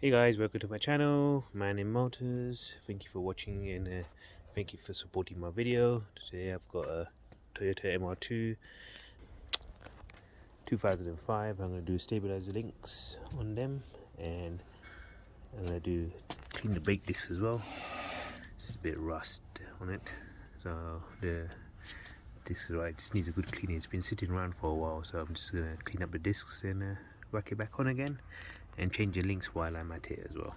Hey guys, welcome to my channel, Man&Motors. Thank you for watching and thank you for supporting my video. Today I've got a Toyota MR2 2005. I'm going to do stabilizer links on them, and I'm going to clean the brake disc as well. It's a bit of rust on it, so the disc just needs a good cleaning. It's been sitting around for a while, so I'm just going to clean up the discs and whack it back on again and change the links while I'm at it as well.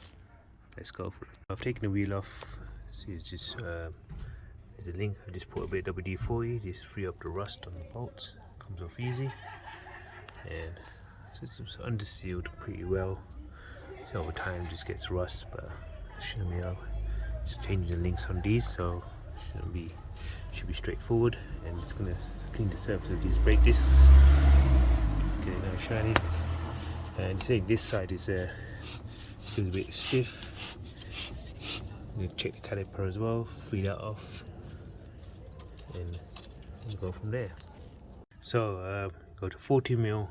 Let's go for it. I've taken the wheel off. See, it's just there's a link. I just put a bit of WD-40, just free up the rust on the bolts. Comes off easy, and so it's under sealed pretty well. So over time it just gets rust, but it shouldn't be. Just changing the links on these, so should be straightforward. And it's gonna clean the surface of these brake discs, get it nice shiny. And you see this side is feels a bit stiff. I'm going to check the caliper as well, free that off, and we'll go from there. So go to 40mm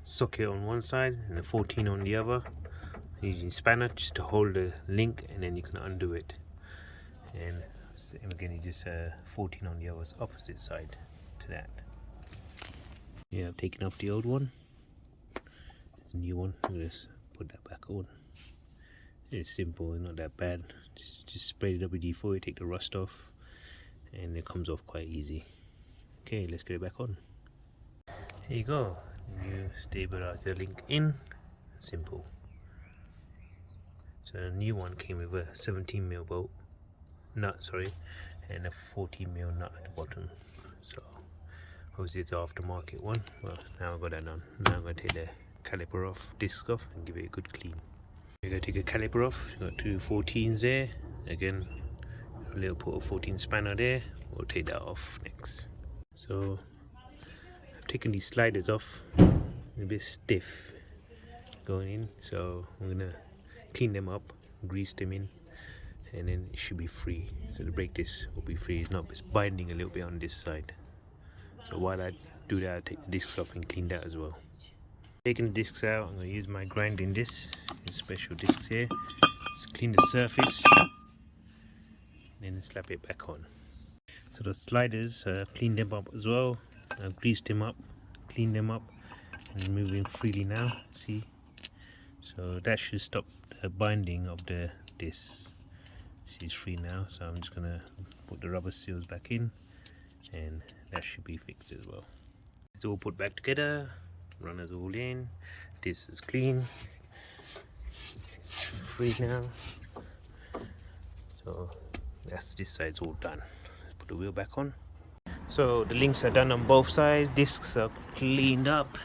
socket on one side and a 14 on the other. I'm using spanner just to hold the link, and then you can undo it. And again, you just 14 on the other opposite side to that. Yeah, I've taken off the old one. It's a new one. I'm going to put that back on. It's simple, it's not that bad. Just spray the WD-40, take the rust off, and it comes off quite easy. Okay, let's get it back on. Here you go, new stabilizer link in. Simple. So the new one came with a 17mm bolt nut, and a 14mm nut at the bottom. So obviously it's an aftermarket one. Well, now I've got that done. Now I'm going to take the caliper off, disc off, and give it a good clean. We're going to take a caliper off. We've got two 14s there. Again, a little put a 14 spanner there. We'll take that off next. So I've taken these sliders off. A bit stiff going in, so I'm gonna clean them up, grease them in, and then it should be free. So the brake disc will be free. It's binding a little bit on this side. So while I do that, I take the discs off and clean that as well. Taking the discs out, I'm going to use my grinding disc, special discs here. Just clean the surface, and then slap it back on. So the sliders, clean them up as well. I've greased them up, cleaned them up, and moving freely now. See, so that should stop the binding of the disc. See, it's free now, so I'm just going to put the rubber seals back in, and that should be fixed as well. It's all put back together. Runners all in. This is clean. It's free now. So this side's all done. Put the wheel back on. So the links are done on both sides. Discs are cleaned up.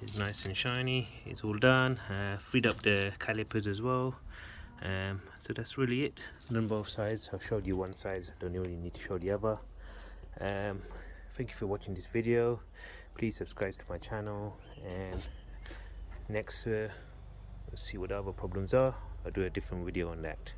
It's nice and shiny. It's all done. Freed up the calipers as well. So that's really it. Done both sides. I've showed you one side. I don't really need to show the other. Thank you for watching this video. Please subscribe to my channel, and next let's see what the other problems are. I'll do a different video on that.